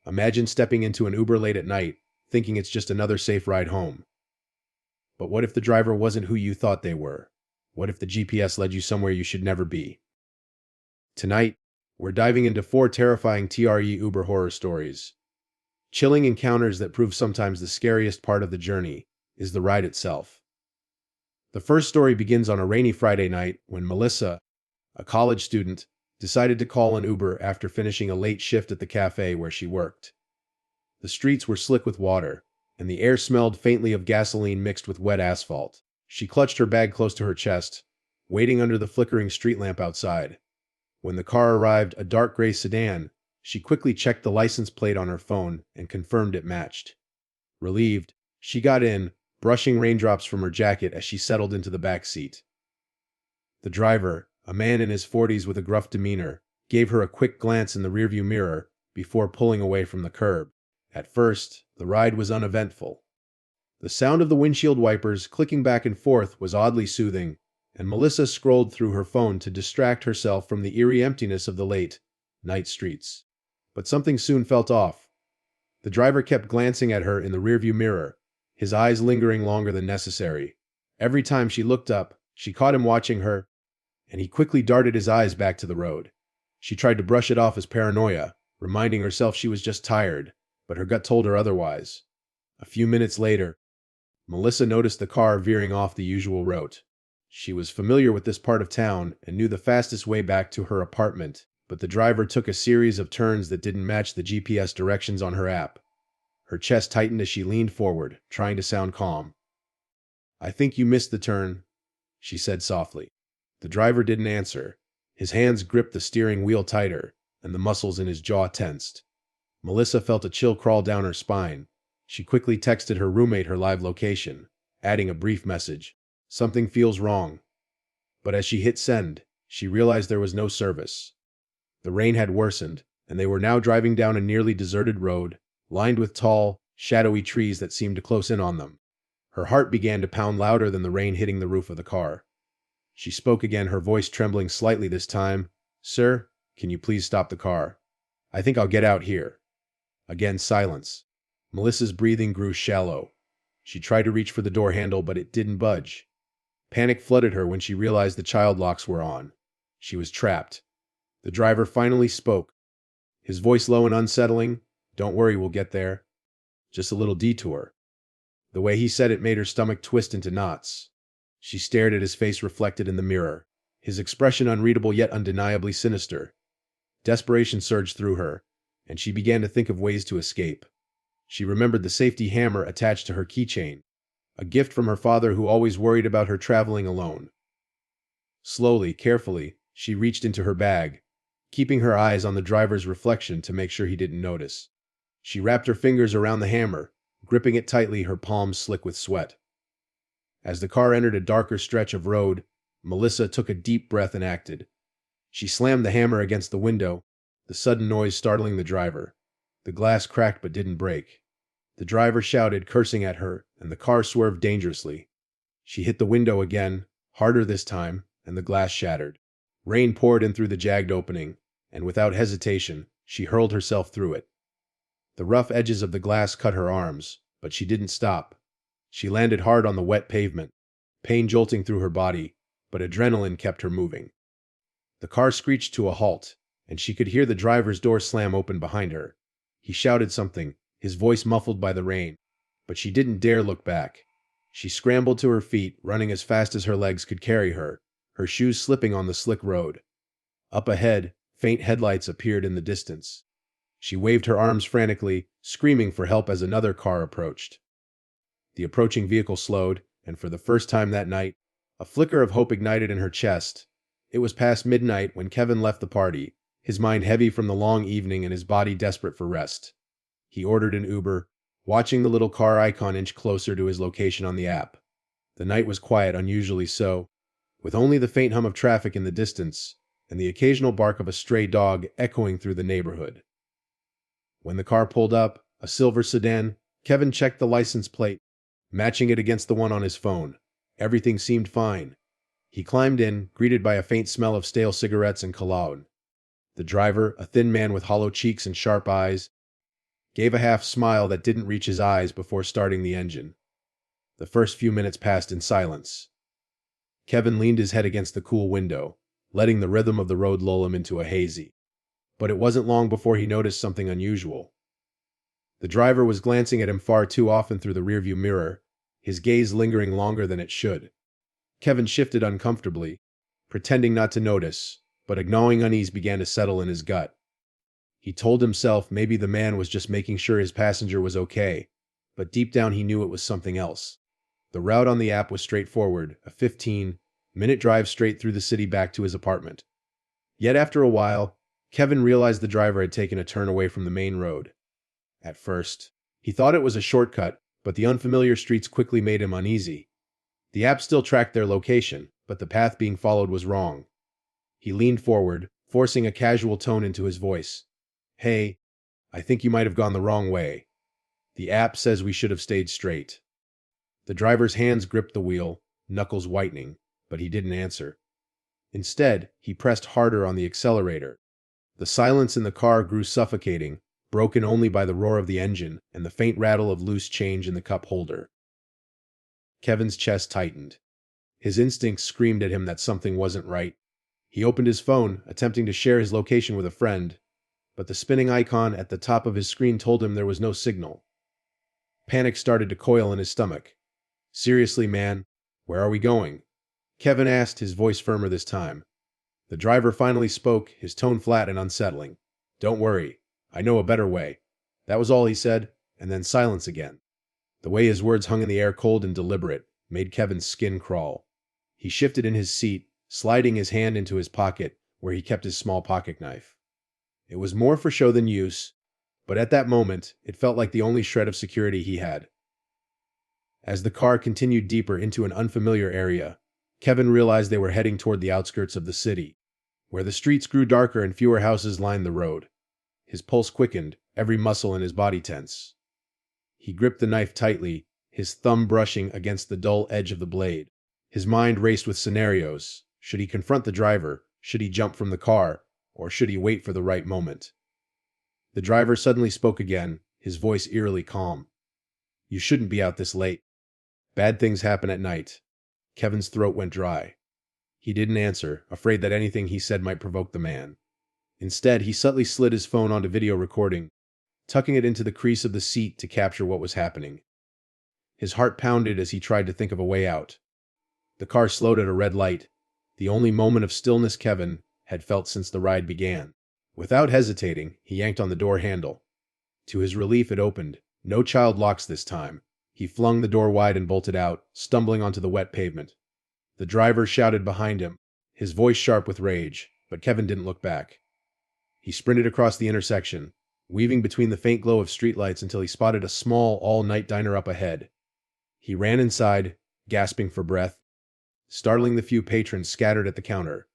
Imagine stepping into an Uber late at night, thinking it's just another safe ride home. But what if the driver wasn't who you thought they were? What if the GPS led you somewhere you should never be? Tonight, we're diving into 4 terrifying TRE Uber horror stories. Chilling encounters that prove sometimes the scariest part of the journey is the ride itself. The first story begins on a rainy Friday night when Melissa, a college student, decided to call an Uber after finishing a late shift at the cafe where she worked. The streets were slick with water, and the air smelled faintly of gasoline mixed with wet asphalt. She clutched her bag close to her chest, waiting under the flickering street lamp outside. When the car arrived, a dark gray sedan, she quickly checked the license plate on her phone and confirmed it matched. Relieved, she got in, brushing raindrops from her jacket as she settled into the back seat. The driver, a man in his 40s with a gruff demeanor, gave her a quick glance in the rearview mirror before pulling away from the curb. At first, the ride was uneventful. The sound of the windshield wipers clicking back and forth was oddly soothing, and Melissa scrolled through her phone to distract herself from the eerie emptiness of the late night streets. But something soon felt off. The driver kept glancing at her in the rearview mirror, his eyes lingering longer than necessary. Every time she looked up, she caught him watching her, and he quickly darted his eyes back to the road. She tried to brush it off as paranoia, reminding herself she was just tired, but her gut told her otherwise. A few minutes later, Melissa noticed the car veering off the usual route. She was familiar with this part of town and knew the fastest way back to her apartment, but the driver took a series of turns that didn't match the GPS directions on her app. Her chest tightened as she leaned forward, trying to sound calm. "I think you missed the turn," she said softly. The driver didn't answer. His hands gripped the steering wheel tighter, and the muscles in his jaw tensed. Melissa felt a chill crawl down her spine. She quickly texted her roommate her live location, adding a brief message. "Something feels wrong." But as she hit send, she realized there was no service. The rain had worsened, and they were now driving down a nearly deserted road, lined with tall, shadowy trees that seemed to close in on them. Her heart began to pound louder than the rain hitting the roof of the car. She spoke again, her voice trembling slightly this time. "Sir, can you please stop the car? I think I'll get out here." Again silence. Melissa's breathing grew shallow. She tried to reach for the door handle, but it didn't budge. Panic flooded her when she realized the child locks were on. She was trapped. The driver finally spoke, his voice low and unsettling. "Don't worry, we'll get there. Just a little detour." The way he said it made her stomach twist into knots. She stared at his face reflected in the mirror, his expression unreadable yet undeniably sinister. Desperation surged through her, and she began to think of ways to escape. She remembered the safety hammer attached to her keychain, a gift from her father who always worried about her traveling alone. Slowly, carefully, she reached into her bag, keeping her eyes on the driver's reflection to make sure he didn't notice. She wrapped her fingers around the hammer, gripping it tightly, her palms slick with sweat. As the car entered a darker stretch of road, Melissa took a deep breath and acted. She slammed the hammer against the window, the sudden noise startling the driver. The glass cracked but didn't break. The driver shouted, cursing at her, and the car swerved dangerously. She hit the window again, harder this time, and the glass shattered. Rain poured in through the jagged opening, and without hesitation, she hurled herself through it. The rough edges of the glass cut her arms, but she didn't stop. She landed hard on the wet pavement, pain jolting through her body, but adrenaline kept her moving. The car screeched to a halt, and she could hear the driver's door slam open behind her. He shouted something, his voice muffled by the rain, but she didn't dare look back. She scrambled to her feet, running as fast as her legs could carry her, her shoes slipping on the slick road. Up ahead, faint headlights appeared in the distance. She waved her arms frantically, screaming for help as another car approached. The approaching vehicle slowed, and for the first time that night, a flicker of hope ignited in her chest. It was past midnight when Kevin left the party, his mind heavy from the long evening and his body desperate for rest. He ordered an Uber, watching the little car icon inch closer to his location on the app. The night was quiet, unusually so, with only the faint hum of traffic in the distance and the occasional bark of a stray dog echoing through the neighborhood. When the car pulled up, a silver sedan, Kevin checked the license plate, matching it against the one on his phone. Everything seemed fine. He climbed in, greeted by a faint smell of stale cigarettes and cologne. The driver, a thin man with hollow cheeks and sharp eyes, gave a half smile that didn't reach his eyes before starting the engine. The first few minutes passed in silence. Kevin leaned his head against the cool window, letting the rhythm of the road lull him into a hazy. But it wasn't long before he noticed something unusual. The driver was glancing at him far too often through the rearview mirror, his gaze lingering longer than it should. Kevin shifted uncomfortably, pretending not to notice, but a gnawing unease began to settle in his gut. He told himself maybe the man was just making sure his passenger was okay, but deep down he knew it was something else. The route on the app was straightforward, a 15-minute drive straight through the city back to his apartment. Yet after a while, Kevin realized the driver had taken a turn away from the main road. At first, he thought it was a shortcut, but the unfamiliar streets quickly made him uneasy. The app still tracked their location, but the path being followed was wrong. He leaned forward, forcing a casual tone into his voice. "Hey, I think you might have gone the wrong way. The app says we should have stayed straight." The driver's hands gripped the wheel, knuckles whitening, but he didn't answer. Instead, he pressed harder on the accelerator. The silence in the car grew suffocating, broken only by the roar of the engine and the faint rattle of loose change in the cup holder. Kevin's chest tightened. His instincts screamed at him that something wasn't right. He opened his phone, attempting to share his location with a friend, but the spinning icon at the top of his screen told him there was no signal. Panic started to coil in his stomach. "Seriously, man, where are we going?" Kevin asked, his voice firmer this time. The driver finally spoke, his tone flat and unsettling. "Don't worry, I know a better way." That was all he said, and then silence again. The way his words hung in the air cold and deliberate made Kevin's skin crawl. He shifted in his seat, sliding his hand into his pocket where he kept his small pocket knife. It was more for show than use, but at that moment, it felt like the only shred of security he had. As the car continued deeper into an unfamiliar area, Kevin realized they were heading toward the outskirts of the city, where the streets grew darker and fewer houses lined the road. His pulse quickened, every muscle in his body tense. He gripped the knife tightly, his thumb brushing against the dull edge of the blade. His mind raced with scenarios. Should he confront the driver? Should he jump from the car? Or should he wait for the right moment? The driver suddenly spoke again, his voice eerily calm. "You shouldn't be out this late. Bad things happen at night." Kevin's throat went dry. He didn't answer, afraid that anything he said might provoke the man. Instead, he subtly slid his phone onto video recording, tucking it into the crease of the seat to capture what was happening. His heart pounded as he tried to think of a way out. The car slowed at a red light, the only moment of stillness Kevin had felt since the ride began. Without hesitating, he yanked on the door handle. To his relief, it opened. No child locks this time. He flung the door wide and bolted out, stumbling onto the wet pavement. The driver shouted behind him, his voice sharp with rage, but Kevin didn't look back. He sprinted across the intersection, weaving between the faint glow of streetlights until he spotted a small, all-night diner up ahead. He ran inside, gasping for breath, startling the few patrons scattered at the counter.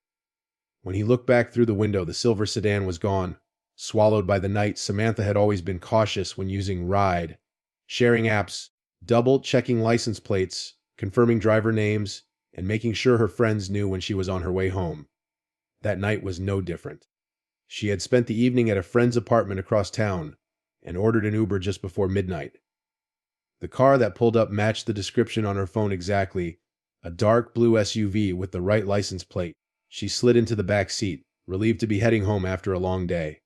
When he looked back through the window, the silver sedan was gone, swallowed by the night. Samantha had always been cautious when using Ride, sharing apps, double-checking license plates, confirming driver names, and making sure her friends knew when she was on her way home. That night was no different. She had spent the evening at a friend's apartment across town and ordered an Uber just before midnight. The car that pulled up matched the description on her phone exactly, a dark blue SUV with the right license plate. She slid into the back seat, relieved to be heading home after a long day.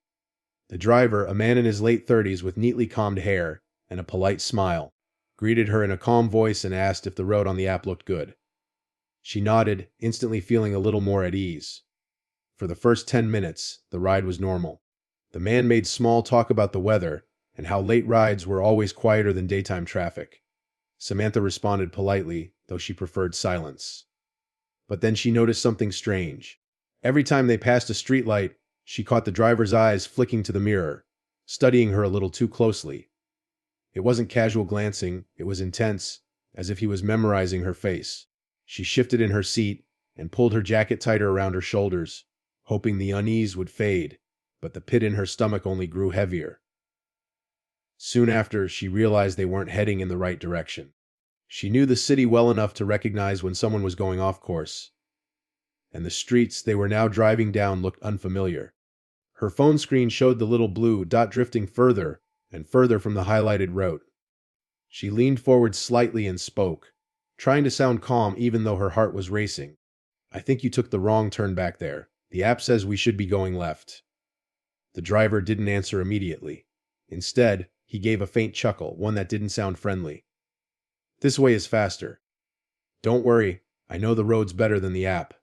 The driver, a man in his late 30s with neatly combed hair and a polite smile, greeted her in a calm voice and asked if the road on the app looked good. She nodded, instantly feeling a little more at ease. For the first 10 minutes, the ride was normal. The man made small talk about the weather and how late rides were always quieter than daytime traffic. Samantha responded politely, though she preferred silence. But then she noticed something strange. Every time they passed a streetlight, she caught the driver's eyes flicking to the mirror, studying her a little too closely. It wasn't casual glancing, it was intense, as if he was memorizing her face. She shifted in her seat and pulled her jacket tighter around her shoulders, hoping the unease would fade, but the pit in her stomach only grew heavier. Soon after, she realized they weren't heading in the right direction. She knew the city well enough to recognize when someone was going off course, and the streets they were now driving down looked unfamiliar. Her phone screen showed the little blue dot drifting further and further from the highlighted road. She leaned forward slightly and spoke, trying to sound calm even though her heart was racing. "I think you took the wrong turn back there. The app says we should be going left." The driver didn't answer immediately. Instead, he gave a faint chuckle, one that didn't sound friendly. "This way is faster. Don't worry, I know the roads better than the app."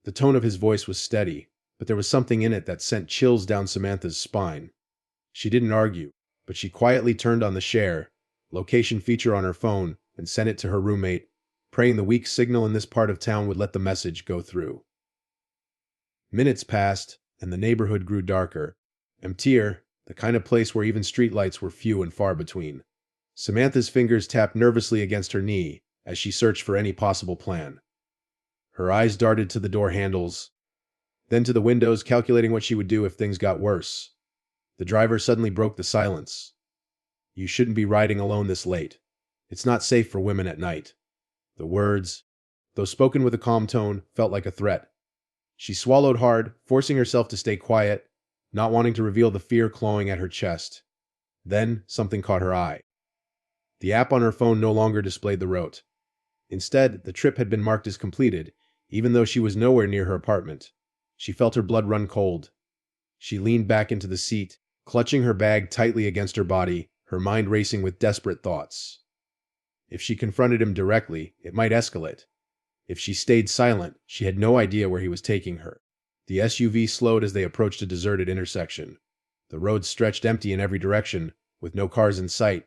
The tone of his voice was steady, but there was something in it that sent chills down Samantha's spine. She didn't argue, but she quietly turned on the share location feature on her phone and sent it to her roommate, praying the weak signal in this part of town would let the message go through. Minutes passed, and the neighborhood grew darker, emptier, the kind of place where even streetlights were few and far between. Samantha's fingers tapped nervously against her knee as she searched for any possible plan. Her eyes darted to the door handles, then to the windows, calculating what she would do if things got worse. The driver suddenly broke the silence. "You shouldn't be riding alone this late. It's not safe for women at night." The words, though spoken with a calm tone, felt like a threat. She swallowed hard, forcing herself to stay quiet, not wanting to reveal the fear clawing at her chest. Then something caught her eye. The app on her phone no longer displayed the route. Instead, the trip had been marked as completed, even though she was nowhere near her apartment. She felt her blood run cold. She leaned back into the seat, clutching her bag tightly against her body, her mind racing with desperate thoughts. If she confronted him directly, it might escalate. If she stayed silent, she had no idea where he was taking her. The SUV slowed as they approached a deserted intersection. The road stretched empty in every direction, with no cars in sight.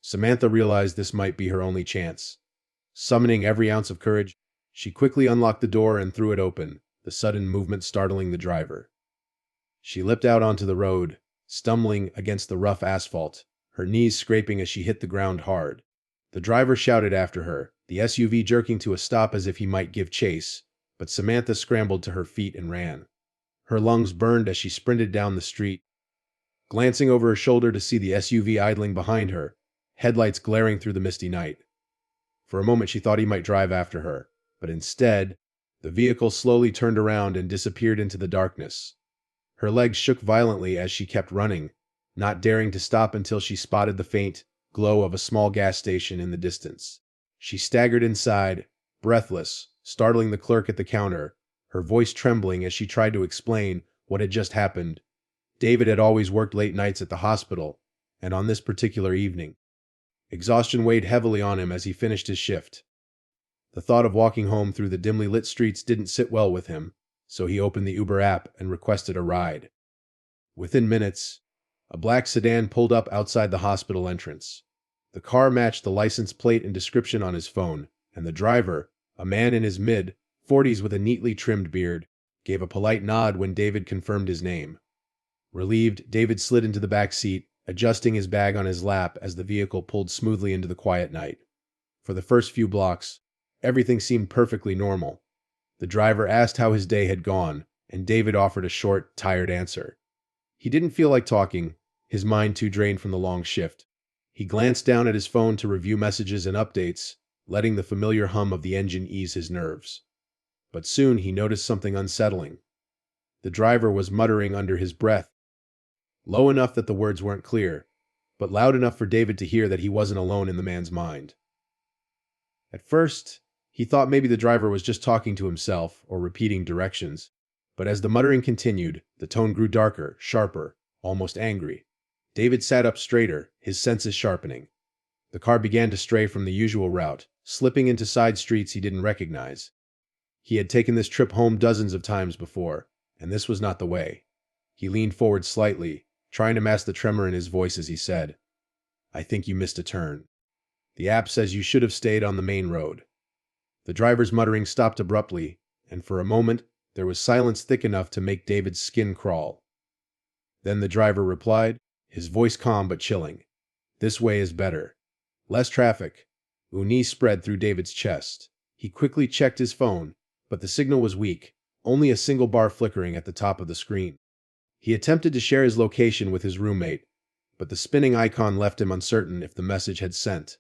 Samantha realized this might be her only chance. Summoning every ounce of courage, she quickly unlocked the door and threw it open, the sudden movement startling the driver. She leapt out onto the road, stumbling against the rough asphalt, her knees scraping as she hit the ground hard. The driver shouted after her, the SUV jerking to a stop as if he might give chase, but Samantha scrambled to her feet and ran. Her lungs burned as she sprinted down the street, glancing over her shoulder to see the SUV idling behind her, headlights glaring through the misty night. For a moment she thought he might drive after her, but instead, the vehicle slowly turned around and disappeared into the darkness. Her legs shook violently as she kept running, not daring to stop until she spotted the faint glow of a small gas station in the distance. She staggered inside, breathless, startling the clerk at the counter, her voice trembling as she tried to explain what had just happened. David had always worked late nights at the hospital, and on this particular evening, exhaustion weighed heavily on him as he finished his shift. The thought of walking home through the dimly lit streets didn't sit well with him, so he opened the Uber app and requested a ride. Within minutes, a black sedan pulled up outside the hospital entrance. The car matched the license plate and description on his phone, and the driver, a man in his mid-40s with a neatly trimmed beard, gave a polite nod when David confirmed his name. Relieved, David slid into the back seat, adjusting his bag on his lap as the vehicle pulled smoothly into the quiet night. For the first few blocks, everything seemed perfectly normal. The driver asked how his day had gone, and David offered a short, tired answer. He didn't feel like talking, his mind too drained from the long shift. He glanced down at his phone to review messages and updates, letting the familiar hum of the engine ease his nerves. But soon he noticed something unsettling. The driver was muttering under his breath, low enough that the words weren't clear, but loud enough for David to hear that he wasn't alone in the man's mind. At first, he thought maybe the driver was just talking to himself or repeating directions, but as the muttering continued, the tone grew darker, sharper, almost angry. David sat up straighter, his senses sharpening. The car began to stray from the usual route, slipping into side streets he didn't recognize. He had taken this trip home dozens of times before, and this was not the way. He leaned forward slightly, trying to mask the tremor in his voice as he said, "I think you missed a turn. The app says you should have stayed on the main road." The driver's muttering stopped abruptly, and for a moment there was silence thick enough to make David's skin crawl. Then the driver replied, his voice calm but chilling, "This way is better. Less traffic." Unease spread through David's chest. He quickly checked his phone, but the signal was weak, only a single bar flickering at the top of the screen. He attempted to share his location with his roommate, but the spinning icon left him uncertain if the message had sent.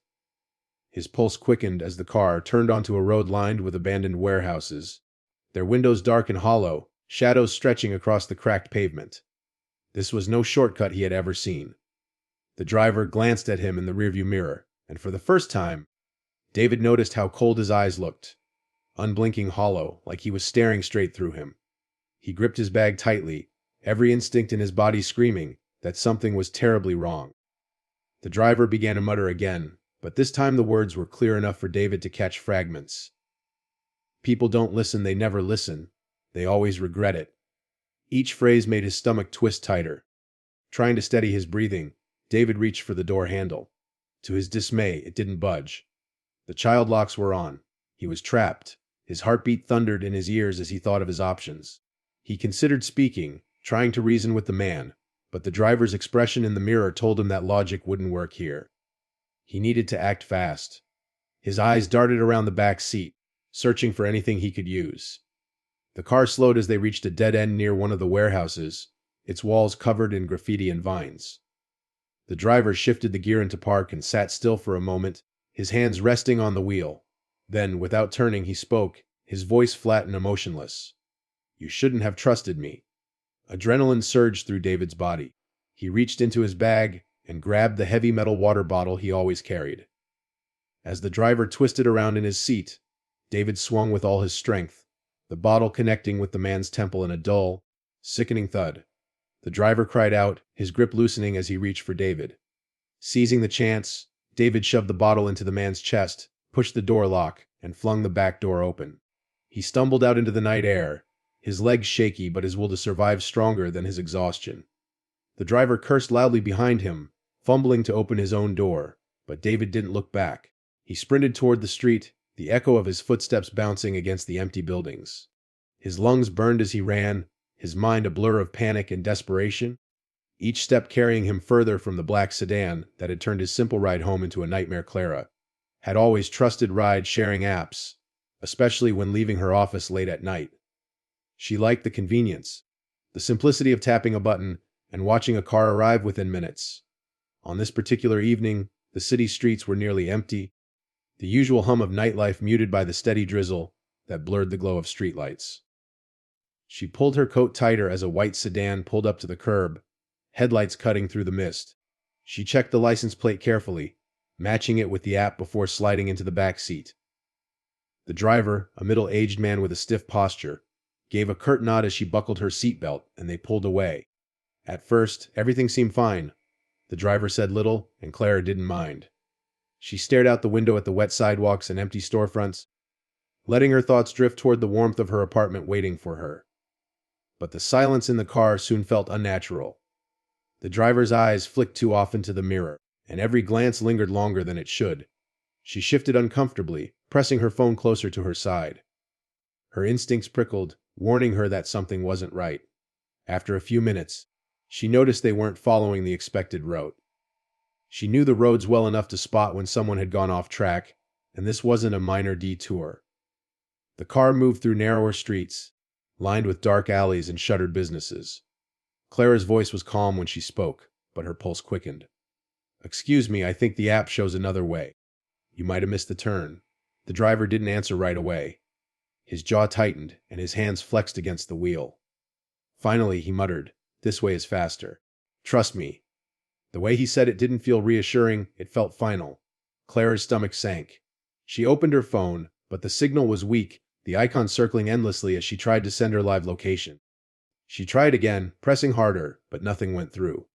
His pulse quickened as the car turned onto a road lined with abandoned warehouses, their windows dark and hollow, shadows stretching across the cracked pavement. This was no shortcut he had ever seen. The driver glanced at him in the rearview mirror, and for the first time, David noticed how cold his eyes looked, unblinking, hollow, like he was staring straight through him. He gripped his bag tightly, every instinct in his body screaming that something was terribly wrong. The driver began to mutter again, but this time the words were clear enough for David to catch fragments. People don't listen, they never listen. They always regret it. Each phrase made his stomach twist tighter. Trying to steady his breathing, David reached for the door handle. To his dismay, it didn't budge. The child locks were on. He was trapped. His heartbeat thundered in his ears as he thought of his options. He considered speaking, trying to reason with the man, but the driver's expression in the mirror told him that logic wouldn't work here. He needed to act fast. His eyes darted around the back seat, searching for anything he could use. The car slowed as they reached a dead end near one of the warehouses, its walls covered in graffiti and vines. The driver shifted the gear into park and sat still for a moment, his hands resting on the wheel. Then, without turning, he spoke, his voice flat and emotionless. "You shouldn't have trusted me." Adrenaline surged through David's body. He reached into his bag and grabbed the heavy metal water bottle he always carried. As the driver twisted around in his seat, David swung with all his strength, the bottle connecting with the man's temple in a dull, sickening thud. The driver cried out, his grip loosening as he reached for David. Seizing the chance, David shoved the bottle into the man's chest, pushed the door lock, and flung the back door open. He stumbled out into the night air, his legs shaky but his will to survive stronger than his exhaustion. The driver cursed loudly behind him, fumbling to open his own door, but David didn't look back. He sprinted toward the street, the echo of his footsteps bouncing against the empty buildings. His lungs burned as he ran, his mind a blur of panic and desperation, each step carrying him further from the black sedan that had turned his simple ride home into a nightmare. Clara had always trusted ride-sharing apps, especially when leaving her office late at night. She liked the convenience, the simplicity of tapping a button and watching a car arrive within minutes. On this particular evening, the city streets were nearly empty, the usual hum of nightlife muted by the steady drizzle that blurred the glow of streetlights. She pulled her coat tighter as a white sedan pulled up to the curb, headlights cutting through the mist. She checked the license plate carefully, matching it with the app before sliding into the back seat. The driver, a middle-aged man with a stiff posture, gave a curt nod as she buckled her seatbelt, and they pulled away. At first, everything seemed fine. The driver said little, and Clara didn't mind. She stared out the window at the wet sidewalks and empty storefronts, letting her thoughts drift toward the warmth of her apartment waiting for her. But the silence in the car soon felt unnatural. The driver's eyes flicked too often to the mirror, and every glance lingered longer than it should. She shifted uncomfortably, pressing her phone closer to her side. Her instincts prickled, warning her that something wasn't right. After a few minutes, she noticed they weren't following the expected route. She knew the roads well enough to spot when someone had gone off track, and this wasn't a minor detour. The car moved through narrower streets, lined with dark alleys and shuttered businesses. Clara's voice was calm when she spoke, but her pulse quickened. "Excuse me, I think the app shows another way. You might have missed the turn." The driver didn't answer right away. His jaw tightened, and his hands flexed against the wheel. Finally, he muttered, "This way is faster. Trust me." The way he said it didn't feel reassuring, it felt final. Clara's stomach sank. She opened her phone, but the signal was weak, the icon circling endlessly as she tried to send her live location. She tried again, pressing harder, but nothing went through.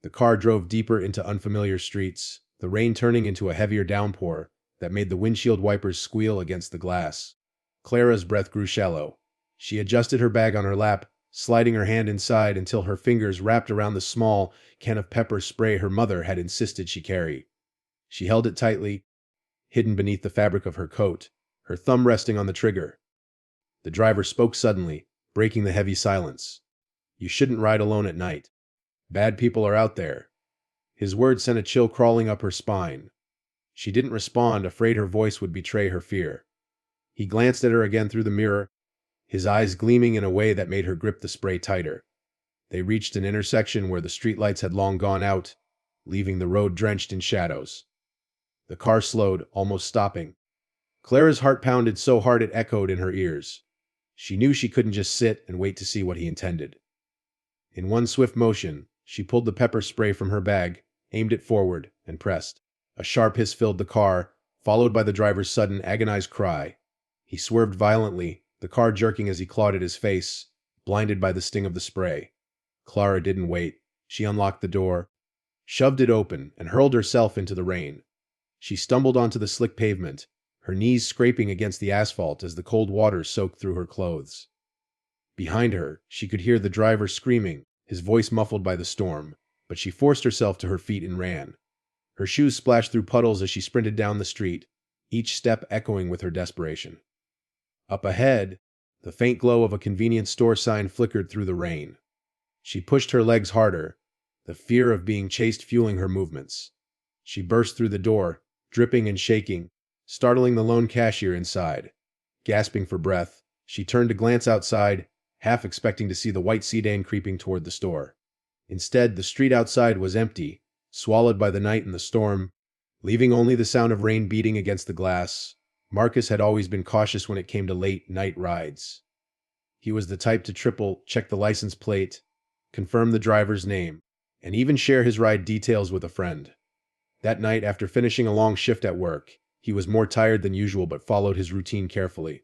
The car drove deeper into unfamiliar streets, the rain turning into a heavier downpour that made the windshield wipers squeal against the glass. Clara's breath grew shallow. She adjusted her bag on her lap, sliding her hand inside until her fingers wrapped around the small can of pepper spray her mother had insisted she carry. She held it tightly, hidden beneath the fabric of her coat, her thumb resting on the trigger. The driver spoke suddenly, breaking the heavy silence. "You shouldn't ride alone at night. Bad people are out there." His words sent a chill crawling up her spine. She didn't respond, afraid her voice would betray her fear. He glanced at her again through the mirror, his eyes gleaming in a way that made her grip the spray tighter. They reached an intersection where the streetlights had long gone out, leaving the road drenched in shadows. The car slowed, almost stopping. Clara's heart pounded so hard it echoed in her ears. She knew she couldn't just sit and wait to see what he intended. In one swift motion, she pulled the pepper spray from her bag aimed it forward, and pressed. A sharp hiss filled the car, followed by the driver's sudden, agonized cry. He swerved violently, the car jerking as he clawed at his face, blinded by the sting of the spray. Clara didn't wait. She unlocked the door, shoved it open, and hurled herself into the rain. She stumbled onto the slick pavement, her knees scraping against the asphalt as the cold water soaked through her clothes. Behind her, she could hear the driver screaming, his voice muffled by the storm, but she forced herself to her feet and ran. Her shoes splashed through puddles as she sprinted down the street, each step echoing with her desperation. Up ahead, the faint glow of a convenience store sign flickered through the rain. She pushed her legs harder, the fear of being chased fueling her movements. She burst through the door, dripping and shaking, startling the lone cashier inside. Gasping for breath, she turned to glance outside, half expecting to see the white sedan creeping toward the store. Instead, the street outside was empty, swallowed by the night and the storm, leaving only the sound of rain beating against the glass. Marcus had always been cautious when it came to late night rides. He was the type to triple check the license plate, confirm the driver's name, and even share his ride details with a friend. That night, after finishing a long shift at work, he was more tired than usual but followed his routine carefully.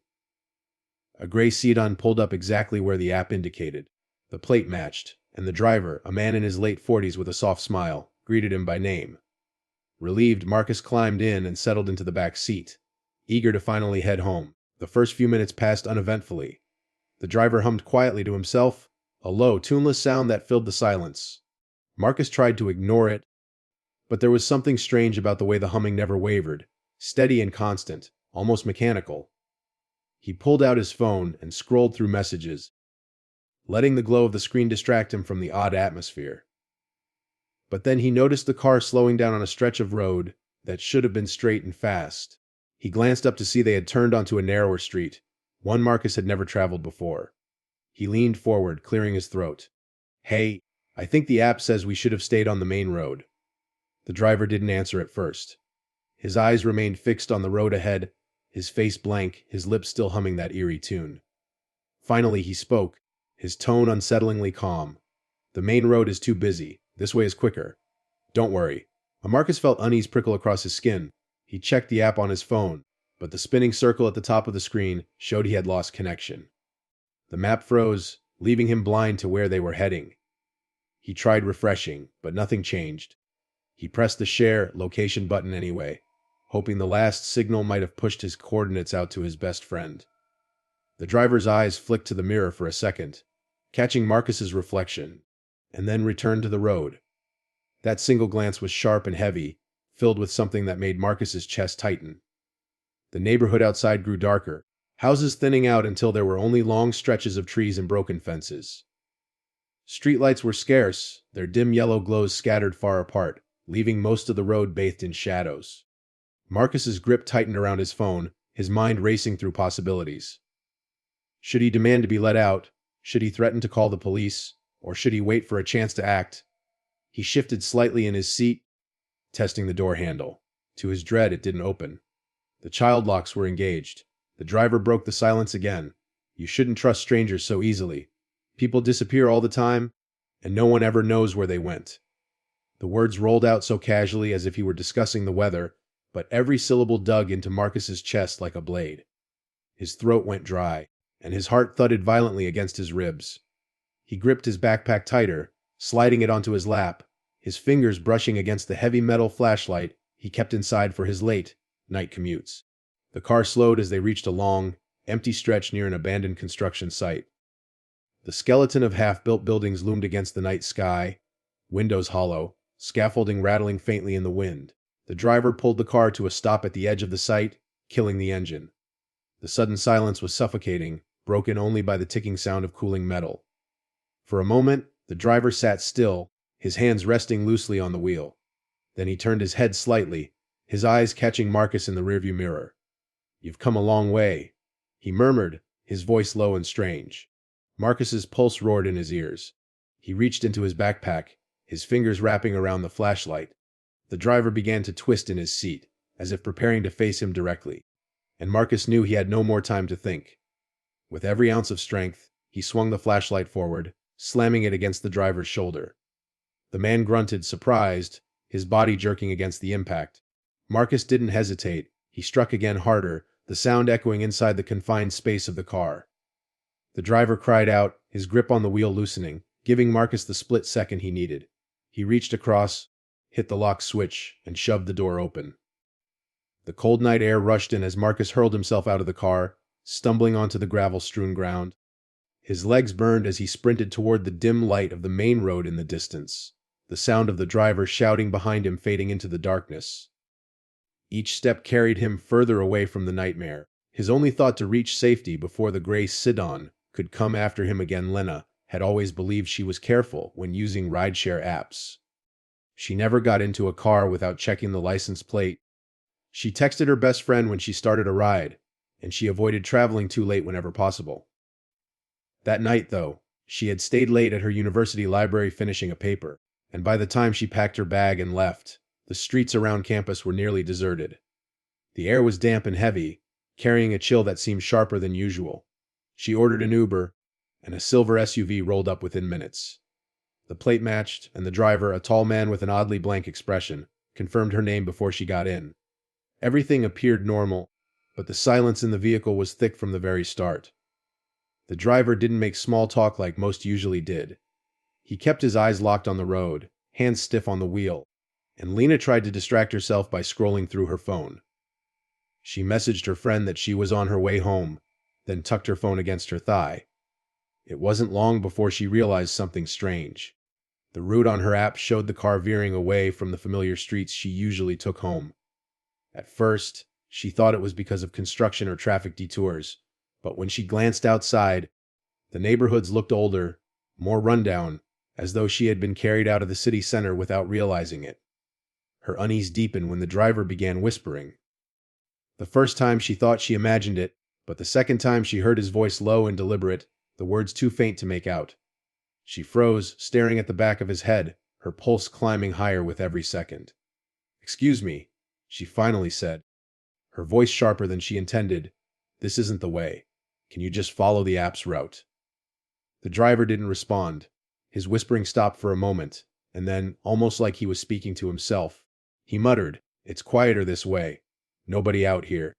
A gray sedan pulled up exactly where the app indicated. The plate matched, and the driver, a man in his late 40s with a soft smile, greeted him by name. Relieved, Marcus climbed in and settled into the back seat, eager to finally head home. The first few minutes passed uneventfully. The driver hummed quietly to himself, a low, tuneless sound that filled the silence. Marcus tried to ignore it, but there was something strange about the way the humming never wavered, steady and constant, almost mechanical. He pulled out his phone and scrolled through messages, letting the glow of the screen distract him from the odd atmosphere. But then he noticed the car slowing down on a stretch of road that should have been straight and fast. He glanced up to see they had turned onto a narrower street, one Marcus had never traveled before. He leaned forward, clearing his throat. "Hey, I think the app says we should have stayed on the main road." The driver didn't answer at first. His eyes remained fixed on the road ahead, his face blank, his lips still humming that eerie tune. Finally he spoke, his tone unsettlingly calm. "The main road is too busy. This way is quicker. Don't worry." Marcus felt unease prickle across his skin. He checked the app on his phone, but the spinning circle at the top of the screen showed he had lost connection. The map froze, leaving him blind to where they were heading. He tried refreshing, but nothing changed. He pressed the share location button anyway, hoping the last signal might have pushed his coordinates out to his best friend. The driver's eyes flicked to the mirror for a second, catching Marcus's reflection, and then returned to the road. That single glance was sharp and heavy, filled with something that made Marcus's chest tighten. The neighborhood outside grew darker, houses thinning out until there were only long stretches of trees and broken fences. Streetlights were scarce, their dim yellow glows scattered far apart, leaving most of the road bathed in shadows. Marcus's grip tightened around his phone, his mind racing through possibilities. Should he demand to be let out? Should he threaten to call the police? Or should he wait for a chance to act? He shifted slightly in his seat, testing the door handle. To his dread, it didn't open. The child locks were engaged. The driver broke the silence again. "You shouldn't trust strangers so easily. People disappear all the time, and no one ever knows where they went." The words rolled out so casually as if he were discussing the weather, but every syllable dug into Marcus's chest like a blade. His throat went dry, and his heart thudded violently against his ribs. He gripped his backpack tighter, sliding it onto his lap, his fingers brushing against the heavy metal flashlight he kept inside for his late night commutes. The car slowed as they reached a long, empty stretch near an abandoned construction site. The skeleton of half-built buildings loomed against the night sky, windows hollow, scaffolding rattling faintly in the wind. The driver pulled the car to a stop at the edge of the site, killing the engine. The sudden silence was suffocating, broken only by the ticking sound of cooling metal. For a moment, the driver sat still, his hands resting loosely on the wheel. Then he turned his head slightly, his eyes catching Marcus in the rearview mirror. "You've come a long way," he murmured, his voice low and strange. Marcus's pulse roared in his ears. He reached into his backpack, his fingers wrapping around the flashlight. The driver began to twist in his seat, as if preparing to face him directly. And Marcus knew he had no more time to think. With every ounce of strength, he swung the flashlight forward, slamming it against the driver's shoulder. The man grunted, surprised, his body jerking against the impact. Marcus didn't hesitate. He struck again harder, the sound echoing inside the confined space of the car. The driver cried out, his grip on the wheel loosening, giving Marcus the split second he needed. He reached across, hit the lock switch, and shoved the door open. The cold night air rushed in as Marcus hurled himself out of the car, stumbling onto the gravel-strewn ground. His legs burned as he sprinted toward the dim light of the main road in the distance, the sound of the driver shouting behind him fading into the darkness. Each step carried him further away from the nightmare, his only thought to reach safety before the gray Sidon could come after him again. Lena had always believed she was careful when using rideshare apps. She never got into a car without checking the license plate. She texted her best friend when she started a ride, and she avoided traveling too late whenever possible. That night, though, she had stayed late at her university library finishing a paper, and by the time she packed her bag and left, the streets around campus were nearly deserted. The air was damp and heavy, carrying a chill that seemed sharper than usual. She ordered an Uber, and a silver SUV rolled up within minutes. The plate matched, and the driver, a tall man with an oddly blank expression, confirmed her name before she got in. Everything appeared normal, but the silence in the vehicle was thick from the very start. The driver didn't make small talk like most usually did. He kept his eyes locked on the road, hands stiff on the wheel, and Lena tried to distract herself by scrolling through her phone. She messaged her friend that she was on her way home, then tucked her phone against her thigh. It wasn't long before she realized something strange. The route on her app showed the car veering away from the familiar streets she usually took home. At first, she thought it was because of construction or traffic detours, but when she glanced outside, the neighborhoods looked older, more rundown, as though she had been carried out of the city center without realizing it. Her unease deepened when the driver began whispering. The first time she thought she imagined it, but the second time she heard his voice low and deliberate, the words too faint to make out. She froze, staring at the back of his head, her pulse climbing higher with every second. "Excuse me," she finally said, her voice sharper than she intended. "This isn't the way. Can you just follow the app's route?" The driver didn't respond. His whispering stopped for a moment, and then, almost like he was speaking to himself, he muttered, "It's quieter this way. Nobody out here."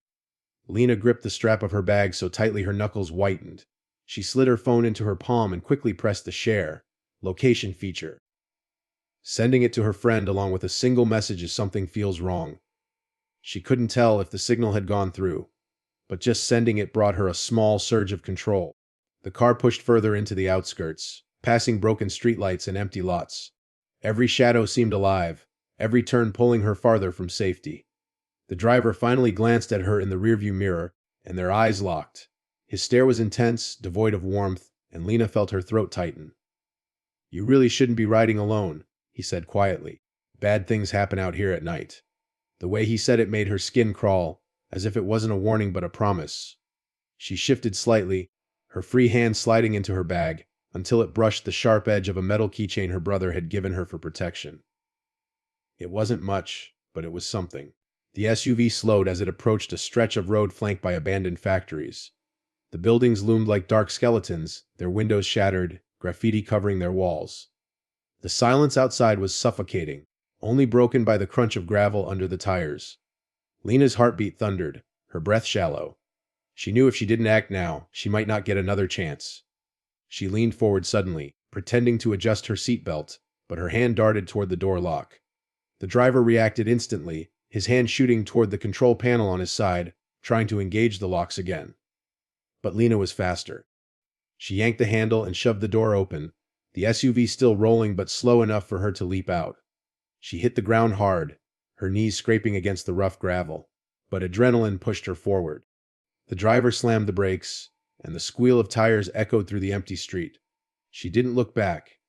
Lena gripped the strap of her bag so tightly her knuckles whitened. She slid her phone into her palm and quickly pressed the share location feature. Sending it to her friend along with a single message is something feels wrong. She couldn't tell if the signal had gone through, but just sending it brought her a small surge of control. The car pushed further into the outskirts, passing broken streetlights and empty lots. Every shadow seemed alive, every turn pulling her farther from safety. The driver finally glanced at her in the rearview mirror, and their eyes locked. His stare was intense, devoid of warmth, and Lena felt her throat tighten. "You really shouldn't be riding alone," he said quietly. "Bad things happen out here at night." The way he said it made her skin crawl, as if it wasn't a warning but a promise. She shifted slightly, her free hand sliding into her bag, until it brushed the sharp edge of a metal keychain her brother had given her for protection. It wasn't much, but it was something. The SUV slowed as it approached a stretch of road flanked by abandoned factories. The buildings loomed like dark skeletons, their windows shattered, graffiti covering their walls. The silence outside was suffocating, only broken by the crunch of gravel under the tires. Lena's heartbeat thundered, her breath shallow. She knew if she didn't act now, she might not get another chance. She leaned forward suddenly, pretending to adjust her seatbelt, but her hand darted toward the door lock. The driver reacted instantly, his hand shooting toward the control panel on his side, trying to engage the locks again. But Lena was faster. She yanked the handle and shoved the door open, the SUV still rolling but slow enough for her to leap out. She hit the ground hard, her knees scraping against the rough gravel, but adrenaline pushed her forward. The driver slammed the brakes, and the squeal of tires echoed through the empty street. She didn't look back.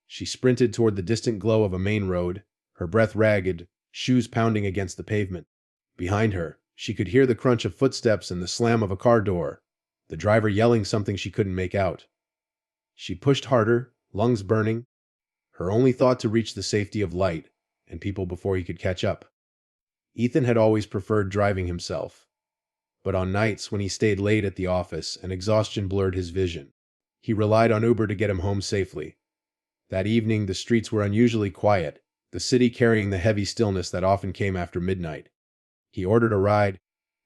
She sprinted toward the distant glow of a main road, her breath ragged, shoes pounding against the pavement. Behind her, she could hear the crunch of footsteps and the slam of a car door, the driver yelling something she couldn't make out. She pushed harder, lungs burning, her only thought to reach the safety of light and people before he could catch up. Ethan had always preferred driving himself, but on nights when he stayed late at the office and exhaustion blurred his vision, he relied on Uber to get him home safely. That evening, the streets were unusually quiet, the city carrying the heavy stillness that often came after midnight. He ordered a ride,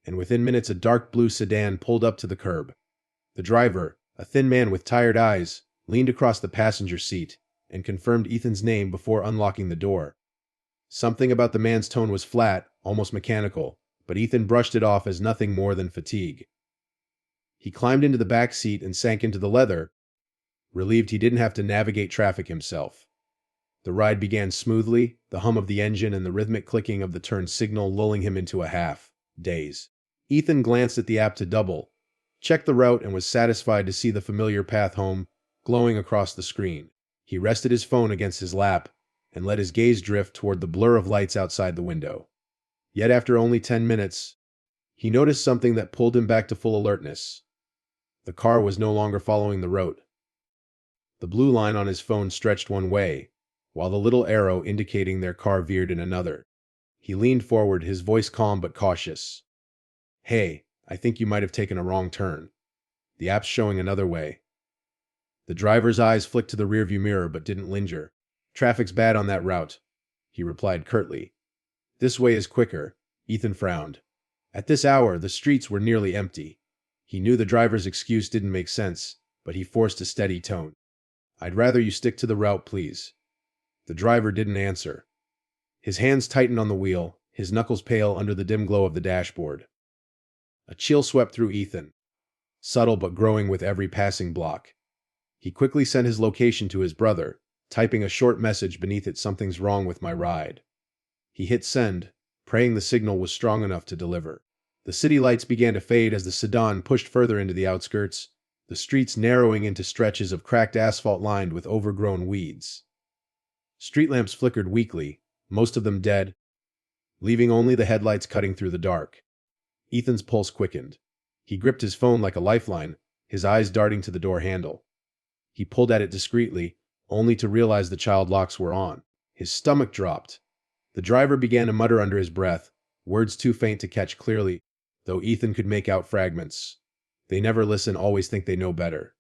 and within minutes a dark blue sedan pulled up to the curb. The driver, a thin man with tired eyes, leaned across the passenger seat and confirmed Ethan's name before unlocking the door. Something about the man's tone was flat, almost mechanical, but Ethan brushed it off as nothing more than fatigue. He climbed into the back seat and sank into the leather, relieved he didn't have to navigate traffic himself. The ride began smoothly, the hum of the engine and the rhythmic clicking of the turn signal lulling him into a half-daze. Ethan glanced at the app to double, checked the route, and was satisfied to see the familiar path home glowing across the screen. He rested his phone against his lap and let his gaze drift toward the blur of lights outside the window. Yet after only 10 minutes, he noticed something that pulled him back to full alertness. The car was no longer following the road. The blue line on his phone stretched one way, while the little arrow indicating their car veered in another. He leaned forward, his voice calm but cautious. "Hey, I think you might have taken a wrong turn. The app's showing another way." The driver's eyes flicked to the rearview mirror but didn't linger. "Traffic's bad on that route," he replied curtly. "This way is quicker." Ethan frowned. At this hour, the streets were nearly empty. He knew the driver's excuse didn't make sense, but he forced a steady tone. "I'd rather you stick to the route, please." The driver didn't answer. His hands tightened on the wheel, his knuckles pale under the dim glow of the dashboard. A chill swept through Ethan, subtle but growing with every passing block. He quickly sent his location to his brother, typing a short message beneath it: "Something's wrong with my ride." He hit send, praying the signal was strong enough to deliver. The city lights began to fade as the sedan pushed further into the outskirts, the streets narrowing into stretches of cracked asphalt lined with overgrown weeds. Street lamps flickered weakly, most of them dead, leaving only the headlights cutting through the dark. Ethan's pulse quickened. He gripped his phone like a lifeline, his eyes darting to the door handle. He pulled at it discreetly, only to realize the child locks were on. His stomach dropped. The driver began to mutter under his breath, words too faint to catch clearly, though Ethan could make out fragments. "They never listen, always think they know better."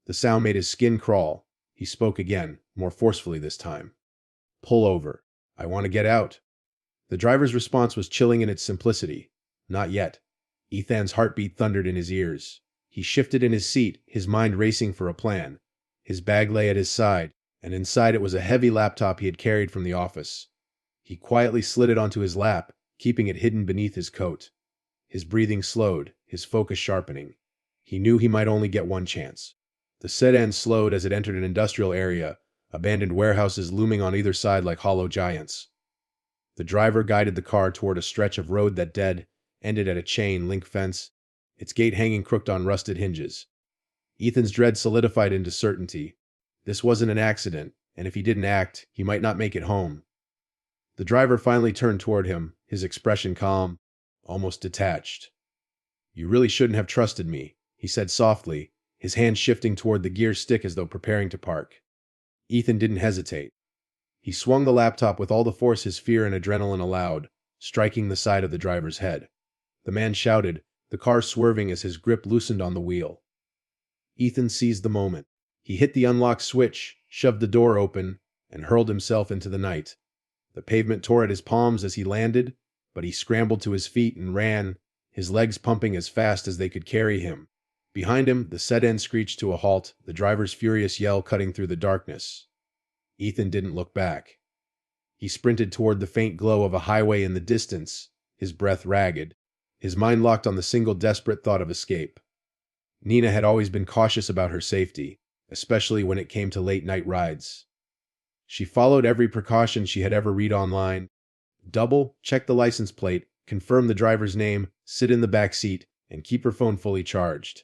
The sound made his skin crawl. He spoke again, more forcefully this time. "Pull over. I want to get out." The driver's response was chilling in its simplicity. "Not yet." Ethan's heartbeat thundered in his ears. He shifted in his seat, his mind racing for a plan. His bag lay at his side, and inside it was a heavy laptop he had carried from the office. He quietly slid it onto his lap, keeping it hidden beneath his coat. His breathing slowed, his focus sharpening. He knew he might only get one chance. The sedan slowed as it entered an industrial area, abandoned warehouses looming on either side like hollow giants. The driver guided the car toward a stretch of road that ended at a chain link fence, its gate hanging crooked on rusted hinges. Ethan's dread solidified into certainty. This wasn't an accident, and if he didn't act, he might not make it home. The driver finally turned toward him, his expression calm, almost detached. "You really shouldn't have trusted me," he said softly, his hand shifting toward the gear stick as though preparing to park. Ethan didn't hesitate. He swung the laptop with all the force his fear and adrenaline allowed, striking the side of the driver's head. The man shouted, the car swerving as his grip loosened on the wheel. Ethan seized the moment. He hit the unlock switch, shoved the door open, and hurled himself into the night. The pavement tore at his palms as he landed, but he scrambled to his feet and ran, his legs pumping as fast as they could carry him. Behind him, the sedan screeched to a halt, the driver's furious yell cutting through the darkness. Ethan didn't look back. He sprinted toward the faint glow of a highway in the distance, his breath ragged, his mind locked on the single desperate thought of escape. Nina had always been cautious about her safety, especially when it came to late-night rides. She followed every precaution she had ever read online. Double, check the license plate, confirm the driver's name, sit in the back seat, and keep her phone fully charged.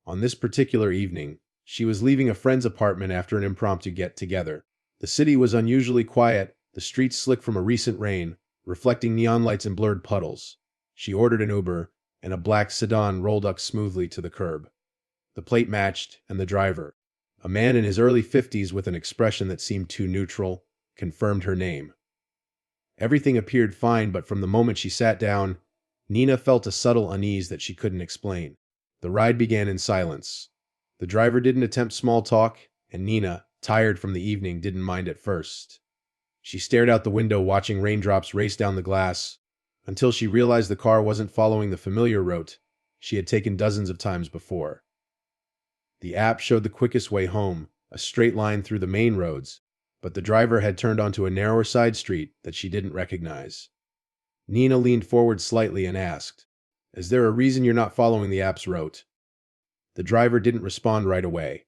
On this particular evening, she was leaving a friend's apartment after an impromptu get-together. The city was unusually quiet, the streets slick from a recent rain, reflecting neon lights and blurred puddles. She ordered an Uber, and a black sedan rolled up smoothly to the curb. The plate matched, and the driver, a man in his early 50s with an expression that seemed too neutral, confirmed her name. Everything appeared fine, but from the moment she sat down, Nina felt a subtle unease that she couldn't explain. The ride began in silence. The driver didn't attempt small talk, and Nina, tired from the evening, didn't mind at first. She stared out the window, watching raindrops race down the glass, until she realized the car wasn't following the familiar route she had taken dozens of times before. The app showed the quickest way home, a straight line through the main roads, but the driver had turned onto a narrower side street that she didn't recognize. Nina leaned forward slightly and asked, "Is there a reason you're not following the app's route?" The driver didn't respond right away.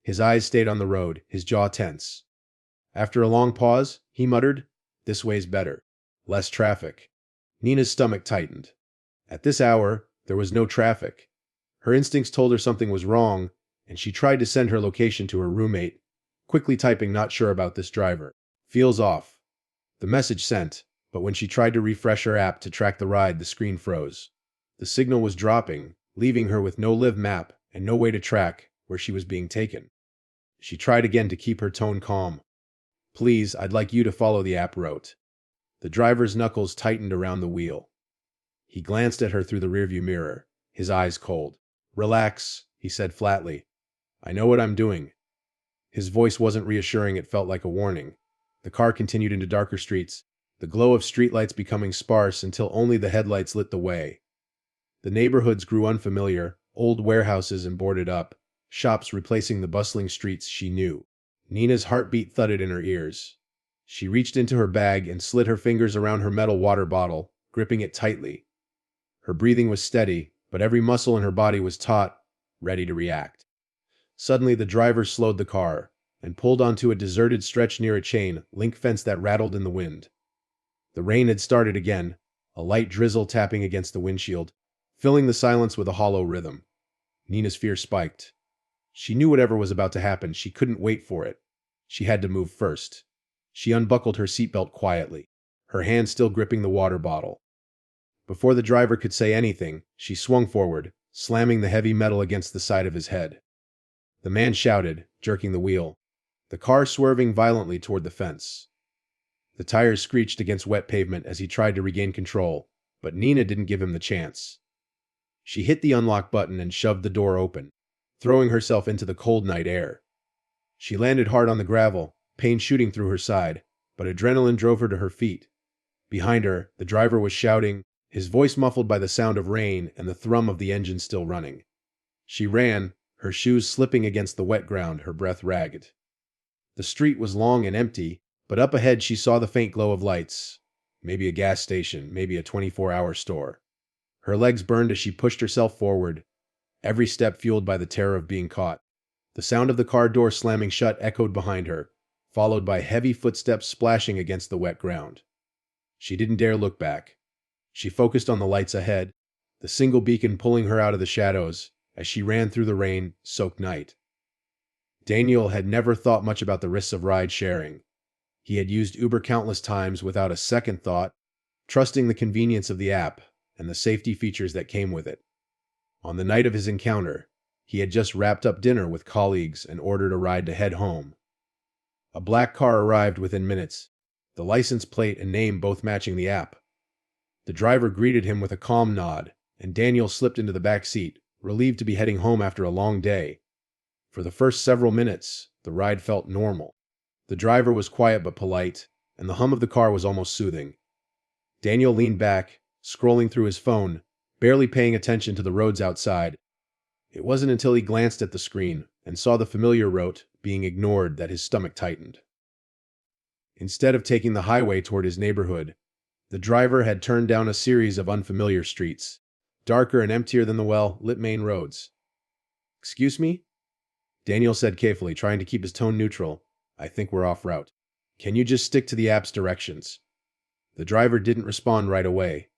His eyes stayed on the road, his jaw tense. After a long pause, he muttered, "This way's better. Less traffic." Nina's stomach tightened. At this hour, there was no traffic. Her instincts told her something was wrong, and she tried to send her location to her roommate, quickly typing, "Not sure about this driver. Feels off." The message sent, but when she tried to refresh her app to track the ride, the screen froze. The signal was dropping, leaving her with no live map and no way to track where she was being taken. She tried again to keep her tone calm. "Please, I'd like you to follow the app route." The driver's knuckles tightened around the wheel. He glanced at her through the rearview mirror, his eyes cold. "Relax," he said flatly. "I know what I'm doing." His voice wasn't reassuring, it felt like a warning. The car continued into darker streets, the glow of streetlights becoming sparse until only the headlights lit the way. The neighborhoods grew unfamiliar, old warehouses and boarded up, shops replacing the bustling streets she knew. Nina's heartbeat thudded in her ears. She reached into her bag and slid her fingers around her metal water bottle, gripping it tightly. Her breathing was steady, but every muscle in her body was taut, ready to react. Suddenly, the driver slowed the car and pulled onto a deserted stretch near a chain link fence that rattled in the wind. The rain had started again, a light drizzle tapping against the windshield, filling the silence with a hollow rhythm. Nina's fear spiked. She knew whatever was about to happen. She couldn't wait for it. She had to move first. She unbuckled her seatbelt quietly, her hand still gripping the water bottle. Before the driver could say anything, she swung forward, slamming the heavy metal against the side of his head. The man shouted, jerking the wheel, the car swerving violently toward the fence. The tires screeched against wet pavement as he tried to regain control, but Nina didn't give him the chance. She hit the unlock button and shoved the door open, throwing herself into the cold night air. She landed hard on the gravel, pain shooting through her side, but adrenaline drove her to her feet. Behind her, the driver was shouting, his voice muffled by the sound of rain and the thrum of the engine still running. She ran, her shoes slipping against the wet ground, her breath ragged. The street was long and empty, but up ahead she saw the faint glow of lights. Maybe a gas station, maybe a 24-hour store. Her legs burned as she pushed herself forward, every step fueled by the terror of being caught. The sound of the car door slamming shut echoed behind her, followed by heavy footsteps splashing against the wet ground. She didn't dare look back. She focused on the lights ahead, the single beacon pulling her out of the shadows as she ran through the rain-soaked night. Daniel had never thought much about the risks of ride-sharing. He had used Uber countless times without a second thought, trusting the convenience of the app and the safety features that came with it. On the night of his encounter, he had just wrapped up dinner with colleagues and ordered a ride to head home. A black car arrived within minutes, the license plate and name both matching the app. The driver greeted him with a calm nod, and Daniel slipped into the back seat, relieved to be heading home after a long day. For the first several minutes, the ride felt normal. The driver was quiet but polite, and the hum of the car was almost soothing. Daniel leaned back, scrolling through his phone, barely paying attention to the roads outside. It wasn't until he glanced at the screen and saw the familiar route being ignored that his stomach tightened. Instead of taking the highway toward his neighborhood, the driver had turned down a series of unfamiliar streets, darker and emptier than the well-lit main roads. "Excuse me?" Daniel said carefully, trying to keep his tone neutral. "I think we're off route. Can you just stick to the app's directions?" The driver didn't respond right away.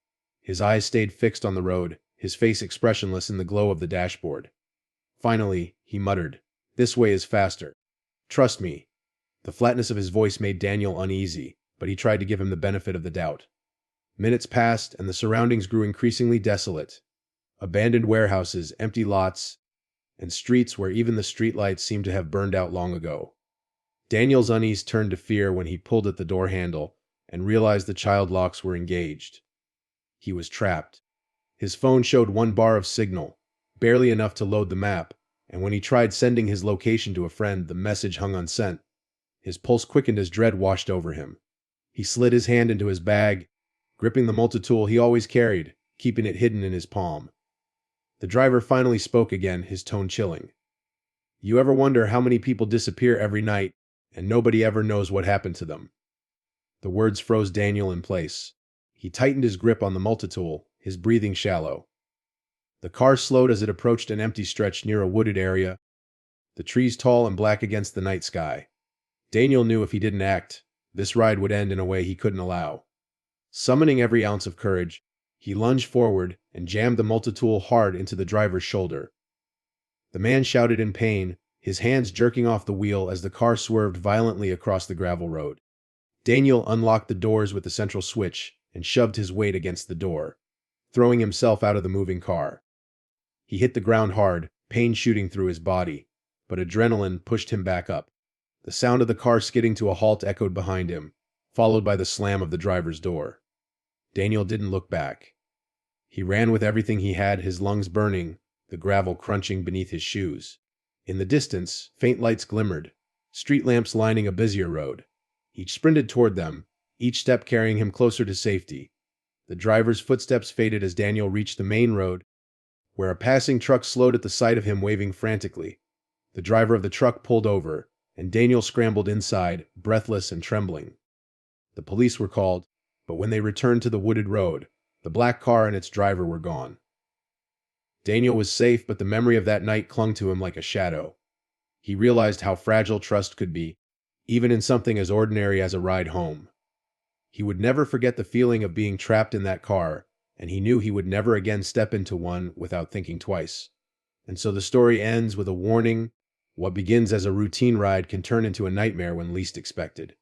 His eyes stayed fixed on the road, his face expressionless in the glow of the dashboard. Finally, he muttered, "This way is faster. Trust me." The flatness of his voice made Daniel uneasy, but he tried to give him the benefit of the doubt. Minutes passed, and the surroundings grew increasingly desolate. Abandoned warehouses, empty lots, and streets where even the streetlights seemed to have burned out long ago. Daniel's unease turned to fear when he pulled at the door handle and realized the child locks were engaged. He was trapped. His phone showed one bar of signal, barely enough to load the map, and when he tried sending his location to a friend, the message hung unsent. His pulse quickened as dread washed over him. He slid his hand into his bag, gripping the multi-tool he always carried, keeping it hidden in his palm. The driver finally spoke again, his tone chilling. "You ever wonder how many people disappear every night, and nobody ever knows what happened to them?" The words froze Daniel in place. He tightened his grip on the multi-tool, his breathing shallow. The car slowed as it approached an empty stretch near a wooded area, the trees tall and black against the night sky. Daniel knew if he didn't act, this ride would end in a way he couldn't allow. Summoning every ounce of courage, he lunged forward and jammed the multi-tool hard into the driver's shoulder. The man shouted in pain, his hands jerking off the wheel as the car swerved violently across the gravel road. Daniel unlocked the doors with the central switch and shoved his weight against the door, throwing himself out of the moving car. He hit the ground hard, pain shooting through his body, but adrenaline pushed him back up. The sound of the car skidding to a halt echoed behind him, followed by the slam of the driver's door. Daniel didn't look back. He ran with everything he had, his lungs burning, the gravel crunching beneath his shoes. In the distance, faint lights glimmered, street lamps lining a busier road. He sprinted toward them, each step carrying him closer to safety. The driver's footsteps faded as Daniel reached the main road, where a passing truck slowed at the sight of him, waving frantically. The driver of the truck pulled over, and Daniel scrambled inside, breathless and trembling. The police were called, but when they returned to the wooded road, the black car and its driver were gone. Daniel was safe, but the memory of that night clung to him like a shadow. He realized how fragile trust could be, even in something as ordinary as a ride home. He would never forget the feeling of being trapped in that car, and he knew he would never again step into one without thinking twice. And so the story ends with a warning: what begins as a routine ride can turn into a nightmare when least expected.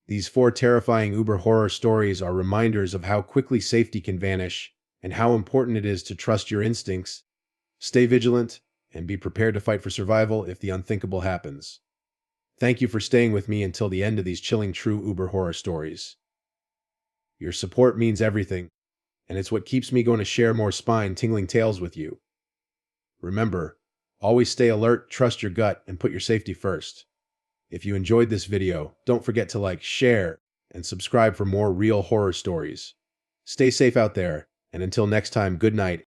These 4 terrifying Uber horror stories are reminders of how quickly safety can vanish and how important it is to trust your instincts, stay vigilant, and be prepared to fight for survival if the unthinkable happens. Thank you for staying with me until the end of these chilling true Uber horror stories. Your support means everything, and it's what keeps me going to share more spine-tingling tales with you. Remember, always stay alert, trust your gut, and put your safety first. If you enjoyed this video, don't forget to like, share, and subscribe for more real horror stories. Stay safe out there, and until next time, good night.